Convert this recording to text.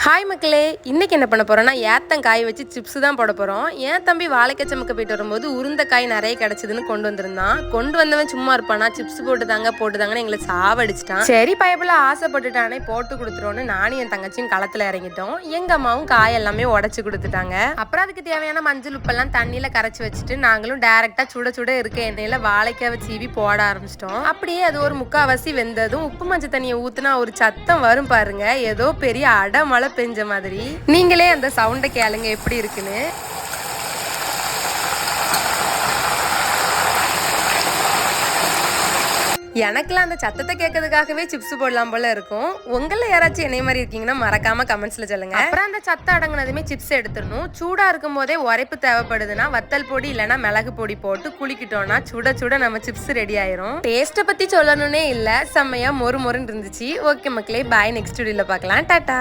Hi மக்களே, இன்னைக்கு என்ன பண்ண போறோம்னா ஏத்தங்காய் வச்சு சிப்ஸ் தான் போட போறோம். என் தம்பி வாழைக்கச்சமுக்கு போயிட்டு வரும்போது உருண்டைக்காய் நிறைய கிடைச்சதுன்னு கொண்டு வந்திருந்தான். கொண்டு வந்தவன் சும்மா இருப்பானா, சிப்ஸ் போட்டுதாங்கன்னு எங்களை சாவடிச்சிட்டான். சரி பயப்புல ஆசைப்பட்டுட்டானே போட்டு கொடுத்துருவோன்னு நானும் என் தங்கச்சியும் களத்துல இறங்கிட்டோம். எங்க அம்மாவும் காய் எல்லாமே உடைச்சு கொடுத்துட்டாங்க. அப்புறம் அதுக்கு தேவையான மஞ்சள் உப்பெல்லாம் தண்ணியில கரைச்சி வச்சுட்டு நாங்களும் டைரக்டா சுட சுட இருக்க எண்ணெயில வாழைக்காவை சீவி போட ஆரம்பிச்சிட்டோம். அப்படியே அது ஒரு முக்காவாசி வெந்ததும் உப்பு மஞ்சள் தண்ணியை ஊத்துனா ஒரு சத்தம் வரும் பாருங்க, ஏதோ பெரிய அடமழை பெஞ்ச மாதிரி. நீங்களே அந்த சவுண்டை கேளுங்க எப்படி இருக்குன்னு. எனக்குலாம் அந்த சத்தத்தை கேட்கறதுக்காகவே சிப்ஸ் போடலாம் போல இருக்கும். உங்களை யாராச்சும் என்னை மாதிரி இருக்கீங்கன்னா மறக்காம கமெண்ட்ஸ்ல சொல்லுங்க. அப்புறம் அந்த சத்தம் அடங்கினதுமே சிப்ஸ் எடுத்துடணும். சூடா இருக்கும் போதே உரைப்பு தேவைப்படுதுன்னா வத்தல் பொடி இல்லைன்னா மிளகு பொடி போட்டு குளிக்கிட்டோம்னா சுட சுட நம்ம சிப்ஸ் ரெடி ஆயிரும். டேஸ்ட்டை பத்தி சொல்லணும்னே இல்ல, செம்மையா மொறு மொறுன்னு இருந்துச்சு. ஓகே மக்களே, பாய், நெக்ஸ்ட் வீடியோல பார்க்கலாம். டாடா.